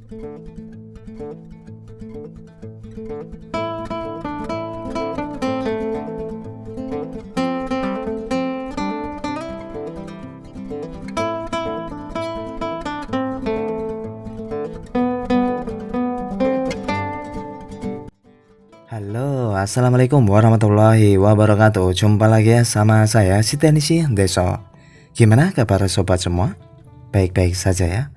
Halo, assalamualaikum warahmatullahi wabarakatuh. Jumpa lagi ya sama saya si Teknisi Deso. Gimana kabar sobat semua? Baik-baik saja ya.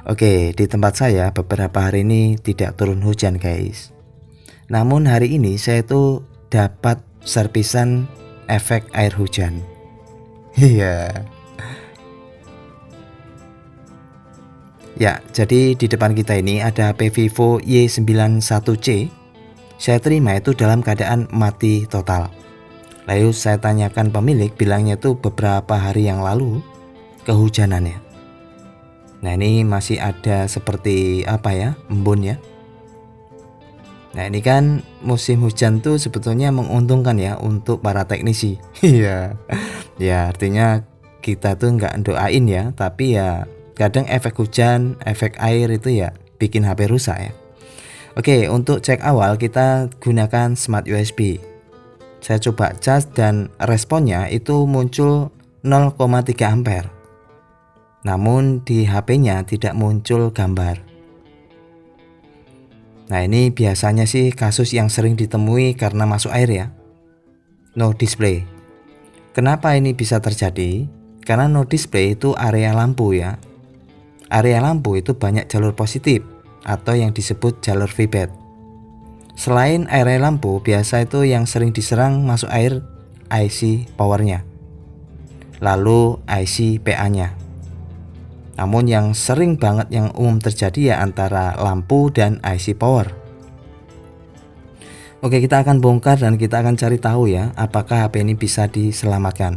Oke, di tempat saya beberapa hari ini tidak turun hujan guys. Namun hari ini saya tuh dapat servisan efek air hujan. Iya. Ya, jadi di depan kita ini ada HP Vivo Y91C. Saya terima itu dalam keadaan mati total. Lalu saya tanyakan pemilik, bilangnya itu beberapa hari yang lalu kehujanannya. Nah ini masih ada seperti apa ya, embun ya. Nah ini kan musim hujan tuh sebetulnya menguntungkan ya untuk para teknisi. Iya. Ya artinya kita tuh nggak doain ya, tapi ya kadang efek hujan, efek air itu ya bikin HP rusak ya. Oke, untuk cek awal kita gunakan Smart USB. Saya coba cas dan responnya itu muncul 0,3 ampere. Namun di HP-nya tidak muncul gambar. Nah, ini biasanya sih kasus yang sering ditemui karena masuk air ya. No display. Kenapa ini bisa terjadi? Karena no display itu area lampu ya. Area lampu itu banyak jalur positif atau yang disebut jalur feedback. Selain area lampu, biasa itu yang sering diserang masuk air IC powernya, lalu IC PA-nya. Namun yang sering banget yang umum terjadi ya antara lampu dan IC power. Oke, kita akan bongkar dan kita akan cari tahu ya apakah HP ini bisa diselamatkan.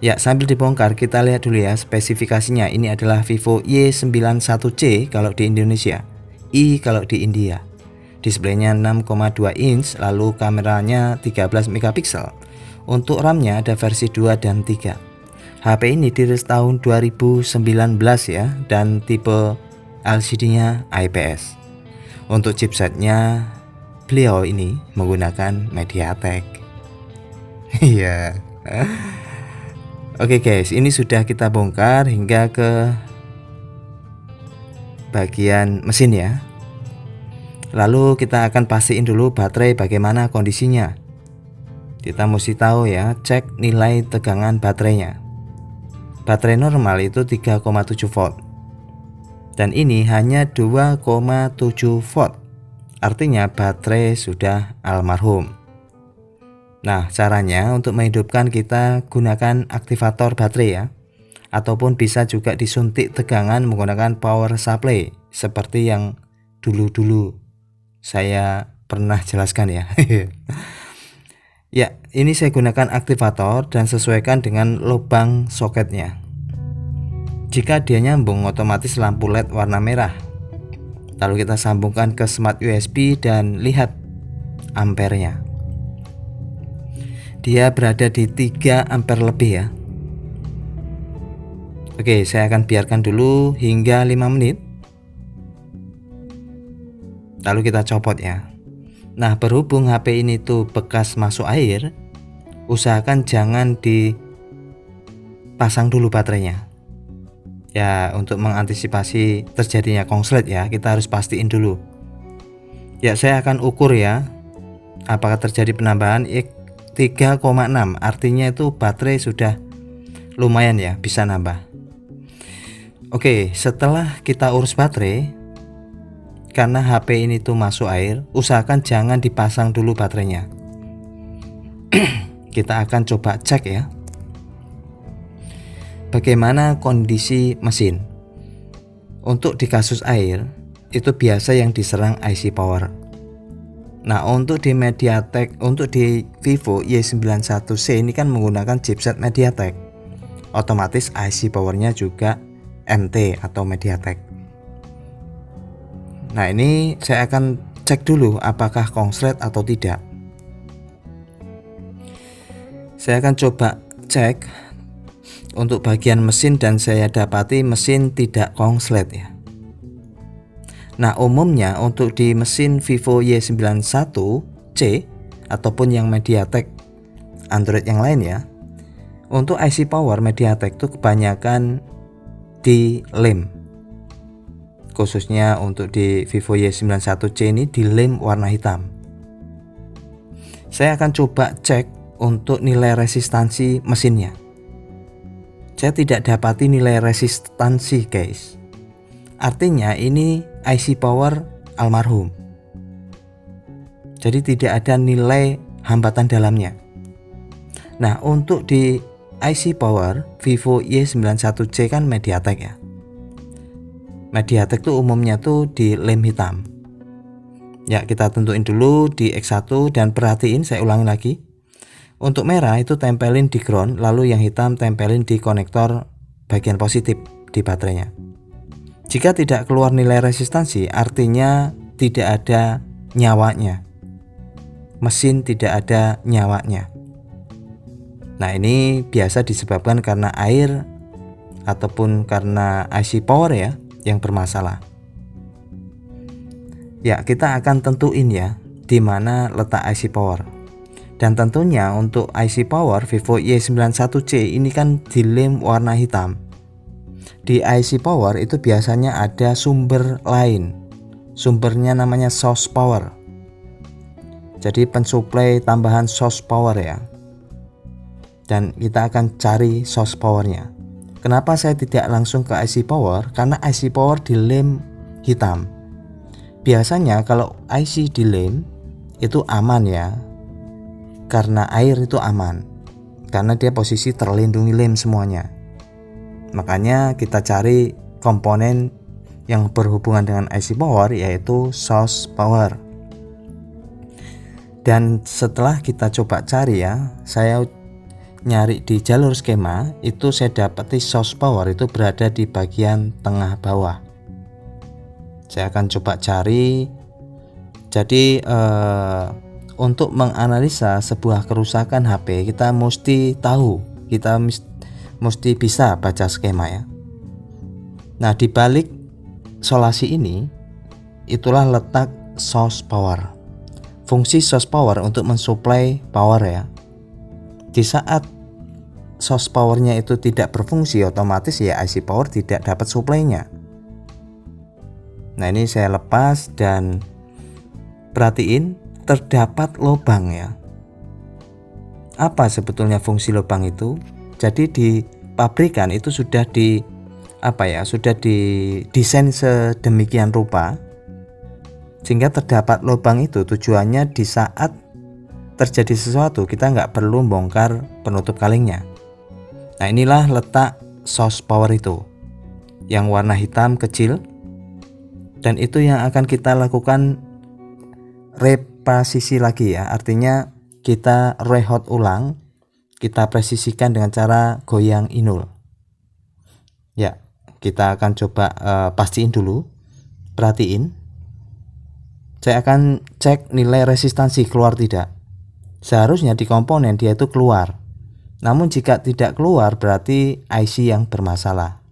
Ya, sambil dibongkar kita lihat dulu ya spesifikasinya. Ini adalah Vivo Y91C kalau di Indonesia, I kalau di India. Displaynya 6,2 inch, lalu kameranya 13 megapiksel. Untuk RAM-nya ada versi 2 dan 3. HP ini dirilis tahun 2019 ya, dan tipe LCD-nya IPS. Untuk chipsetnya beliau ini menggunakan MediaTek. Iya. Oke guys, ini sudah kita bongkar hingga ke bagian mesin ya. Lalu kita akan pastiin dulu baterai bagaimana kondisinya. Kita mesti tahu ya, cek nilai tegangan baterainya. Baterai normal itu 3,7 volt. Dan ini hanya 2,7 volt. Artinya baterai sudah almarhum. Nah, caranya untuk menghidupkan kita gunakan aktivator baterai ya. Ataupun bisa juga disuntik tegangan menggunakan power supply seperti yang dulu-dulu saya pernah jelaskan ya. Ya, ini saya gunakan aktivator dan sesuaikan dengan lubang soketnya. Jika dia nyambung, otomatis lampu LED warna merah. Lalu kita sambungkan ke Smart USB dan lihat ampernya. Dia berada di 3 ampere lebih ya. Oke, saya akan biarkan dulu hingga 5 menit. Lalu kita copot ya. Nah, berhubung HP ini tuh bekas masuk air, usahakan jangan dipasang dulu baterainya. Ya, untuk mengantisipasi terjadinya konslet ya, kita harus pastiin dulu. Ya, saya akan ukur ya apakah terjadi penambahan 3,6. Artinya itu baterai sudah lumayan ya, bisa nambah. Oke, setelah kita urus baterai, karena HP ini tuh masuk air, usahakan jangan dipasang dulu baterainya. Kita akan coba cek ya bagaimana kondisi mesin. Untuk di kasus air itu biasa yang diserang IC power. Nah, untuk di MediaTek, untuk di Vivo Y91C ini kan menggunakan chipset MediaTek. Otomatis IC powernya juga MT atau MediaTek. Nah, ini saya akan cek dulu apakah konslet atau tidak. Saya akan coba cek untuk bagian mesin dan saya dapati mesin tidak konslet ya. Nah, umumnya untuk di mesin Vivo Y91C ataupun yang MediaTek Android yang lain ya, untuk IC power MediaTek itu kebanyakan di lem. Khususnya untuk di Vivo Y91C ini di lem warna hitam. Saya akan coba cek untuk nilai resistansi mesinnya. Saya tidak dapati nilai resistansi, guys. Artinya ini IC power almarhum. Jadi tidak ada nilai hambatan dalamnya. Nah, untuk di IC power Vivo Y91C kan MediaTek ya. MediaTek tuh umumnya tuh di lem hitam. Ya, kita tentuin dulu di X1 dan perhatiin, saya ulangi lagi. Untuk merah itu tempelin di ground, lalu yang hitam tempelin di konektor bagian positif di baterainya. Jika tidak keluar nilai resistansi, artinya tidak ada nyawanya. Mesin tidak ada nyawanya. Nah, ini biasa disebabkan karena air ataupun karena IC power ya yang bermasalah. Ya, kita akan tentuin ya di mana letak IC power. Dan tentunya untuk IC power Vivo Y91C ini kan di lem warna hitam. Di IC power itu biasanya ada sumber lain. Sumbernya namanya source power. Jadi pensuplai tambahan source power ya. Dan kita akan cari source powernya. Kenapa saya tidak langsung ke IC power? Karena IC power di lem hitam. Biasanya kalau IC di lem itu aman ya. Karena air itu aman. Karena dia posisi terlindungi lem semuanya. Makanya kita cari komponen yang berhubungan dengan IC power, yaitu source power. Dan setelah kita coba cari ya, saya nyari di jalur skema, itu saya dapati source power itu berada di bagian tengah bawah. Saya akan coba cari. Jadi untuk menganalisa sebuah kerusakan HP, kita mesti tahu, kita mesti bisa baca skema ya. Nah, di balik solasi ini itulah letak source power. Fungsi source power untuk mensuplai power ya. Di saat source powernya itu tidak berfungsi, otomatis ya IC power tidak dapat suplainya. Nah, ini saya lepas dan perhatiin terdapat lubang ya. Apa sebetulnya fungsi lubang itu? Jadi di pabrikan itu sudah sudah didesain sedemikian rupa sehingga terdapat lubang itu tujuannya di saat terjadi sesuatu kita nggak perlu bongkar penutup kalengnya. Nah, inilah letak source power itu yang warna hitam kecil, dan itu yang akan kita lakukan repasisi lagi ya. Artinya kita rehot ulang, kita presisikan dengan cara goyang inul. Ya, kita akan coba pastiin dulu. Perhatiin, saya akan cek nilai resistansi keluar tidak. Seharusnya di komponen dia itu keluar. Namun jika tidak keluar berarti IC yang bermasalah.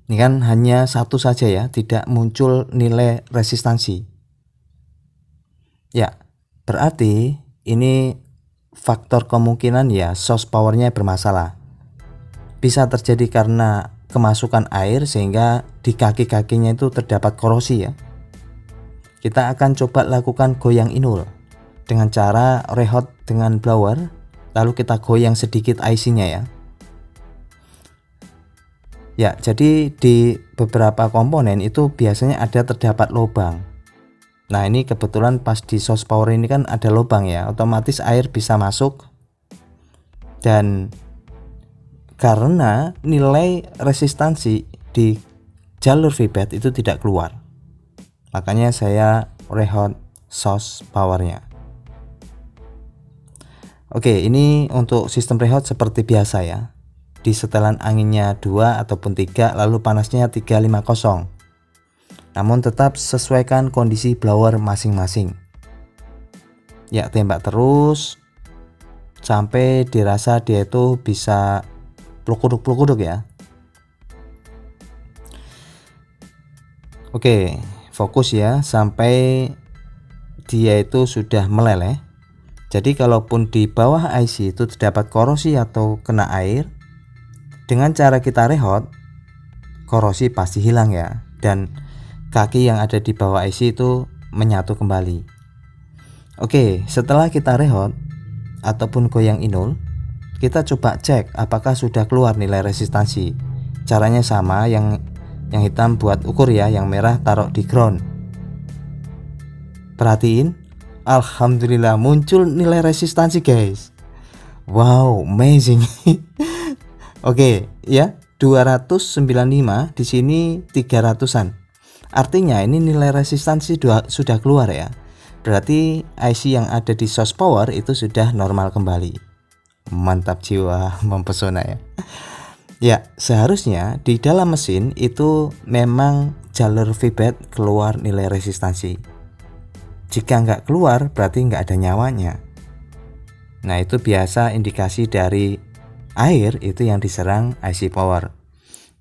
Ini kan hanya satu saja ya, tidak muncul nilai resistansi. Ya, berarti ini faktor kemungkinan ya source powernya bermasalah. Bisa terjadi karena kemasukan air sehingga di kaki-kakinya itu terdapat korosi ya. Kita akan coba lakukan goyang inul dengan cara rehot dengan blower, lalu kita goyang sedikit IC-nya ya. Ya, jadi di beberapa komponen itu biasanya terdapat lubang. Nah, ini kebetulan pas di source power ini kan ada lubang ya, otomatis air bisa masuk. Dan karena nilai resistansi di jalur feedback itu tidak keluar, makanya saya rehot source powernya. Oke, ini untuk sistem rehot seperti biasa ya. Di setelan anginnya 2 ataupun 3, lalu panasnya 350. Namun tetap sesuaikan kondisi blower masing-masing. Ya, tembak terus sampai dirasa dia itu bisa plukuduk-plukuduk ya. Oke, fokus ya sampai dia itu sudah meleleh. Jadi kalaupun di bawah IC itu terdapat korosi atau kena air, dengan cara kita rehot, korosi pasti hilang ya, dan kaki yang ada di bawah IC itu menyatu kembali. Oke, setelah kita rehot ataupun goyang inul, kita coba cek apakah sudah keluar nilai resistansi. Caranya sama, yang hitam buat ukur ya, yang merah taruh di ground. Perhatiin, alhamdulillah muncul nilai resistansi guys. Wow, amazing. Oke, ya, 295 di sini 300-an. Artinya ini nilai resistansi sudah keluar ya. Berarti IC yang ada di source power itu sudah normal kembali. Mantap jiwa, mempesona ya. Ya, seharusnya di dalam mesin itu memang jalur feedback keluar nilai resistansi. Jika nggak keluar berarti nggak ada nyawanya. Nah, itu biasa indikasi dari air itu yang diserang IC power.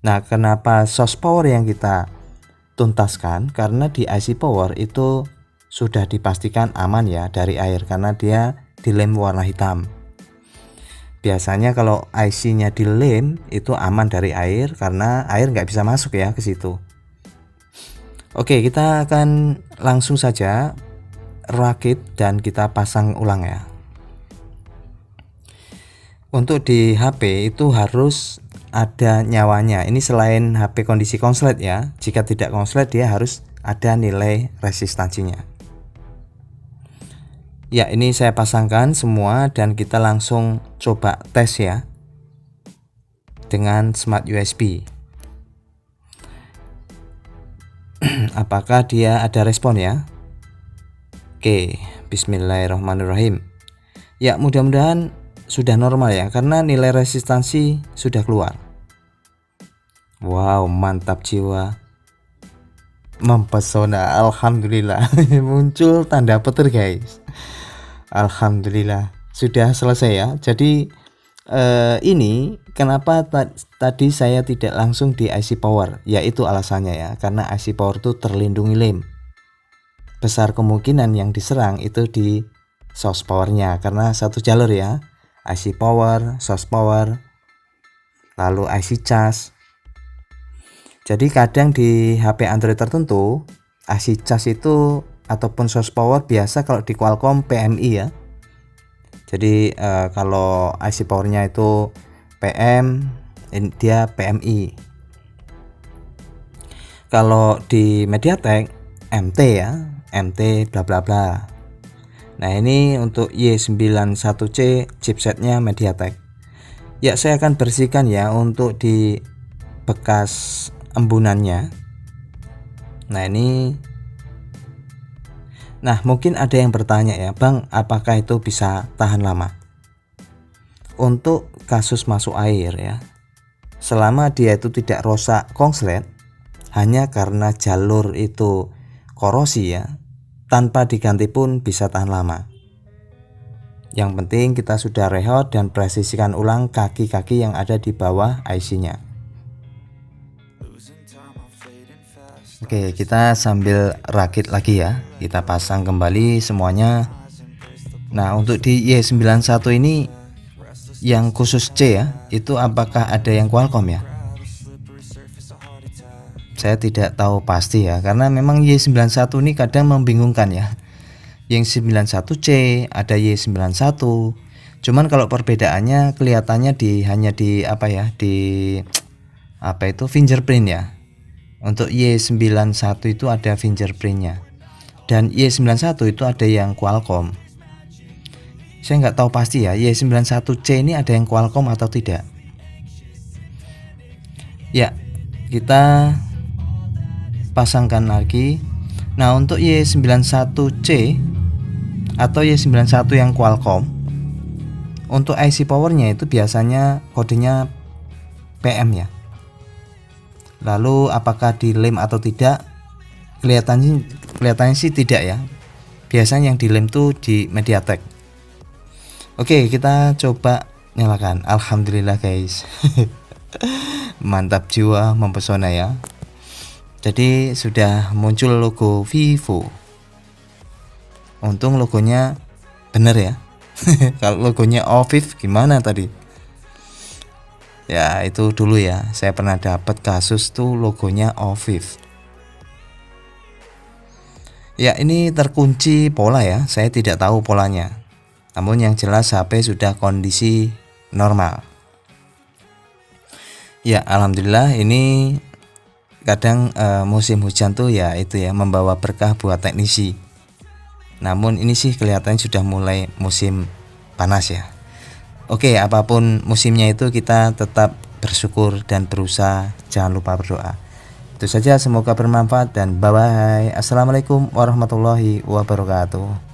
Nah, kenapa source power yang kita tuntaskan? Karena di IC power itu sudah dipastikan aman ya dari air, karena dia dilem warna hitam. Biasanya kalau IC-nya dilem itu aman dari air, karena air nggak bisa masuk ya ke situ. Oke, kita akan langsung saja rakit dan kita pasang ulang ya. Untuk di HP itu harus ada nyawanya. Ini selain HP kondisi konslet ya. Jika tidak konslet dia harus ada nilai resistansinya. Ya, ini saya pasangkan semua dan kita langsung coba tes ya dengan Smart USB. Apakah dia ada respon ya? Oke, bismillahirrahmanirrahim. Ya, mudah-mudahan sudah normal ya, karena nilai resistansi sudah keluar. Wow, mantap jiwa, mempesona, alhamdulillah. Muncul tanda petir guys. Alhamdulillah sudah selesai ya. Jadi ini kenapa tadi saya tidak langsung di IC power, yaitu alasannya ya, karena IC power itu terlindungi lem. Besar kemungkinan yang diserang itu di source powernya, karena satu jalur ya, IC power, source power, lalu IC cas. Jadi kadang di HP Android tertentu IC cas itu ataupun source power biasa kalau di Qualcomm PMI ya. Jadi kalau IC powernya itu PM, dia PMI. Kalau di MediaTek MT ya, MT bla bla bla. Nah, ini untuk Y91C chipsetnya MediaTek. Ya, saya akan bersihkan ya untuk di bekas embunannya. Nah, ini. Nah, mungkin ada yang bertanya ya, Bang, apakah itu bisa tahan lama? Untuk kasus masuk air ya, selama dia itu tidak rusak konslet, hanya karena jalur itu korosi ya, tanpa diganti pun bisa tahan lama. Yang penting kita sudah rehot dan presisikan ulang kaki-kaki yang ada di bawah IC-nya. Oke, kita sambil rakit lagi ya. Kita pasang kembali semuanya. Nah, untuk di Y91 ini yang khusus C ya, itu apakah ada yang Qualcomm ya? Saya tidak tahu pasti ya, karena memang Y91 ini kadang membingungkan ya. Yang 91C, ada Y91. Cuman kalau perbedaannya kelihatannya hanya di apa ya, di apa itu fingerprint ya. Untuk Y91 itu ada fingerprintnya, dan Y91 itu ada yang Qualcomm. Saya nggak tahu pasti ya, Y91C ini ada yang Qualcomm atau tidak. Ya, kita pasangkan lagi. Nah, untuk Y91C atau Y91 yang Qualcomm, untuk IC powernya itu biasanya kodenya PM ya. Lalu apakah dilem atau tidak? Kelihatannya sih tidak ya. Biasanya yang dilem tuh di MediaTek. Oke, kita coba nyalakan. Alhamdulillah guys. Mantap jiwa, mempesona ya. Jadi sudah muncul logo Vivo. Untung logonya bener ya. Kalau logonya Oviv gimana tadi? Ya itu dulu ya, saya pernah dapat kasus tuh logonya Oviv. Ya ini terkunci pola ya, saya tidak tahu polanya. Namun yang jelas HP sudah kondisi normal. Ya alhamdulillah, ini kadang musim hujan tuh ya itu ya membawa berkah buat teknisi. Namun ini sih kelihatannya sudah mulai musim panas ya. Oke, apapun musimnya itu kita tetap bersyukur dan berusaha, jangan lupa berdoa. Itu saja, semoga bermanfaat dan bye bye. Assalamualaikum warahmatullahi wabarakatuh.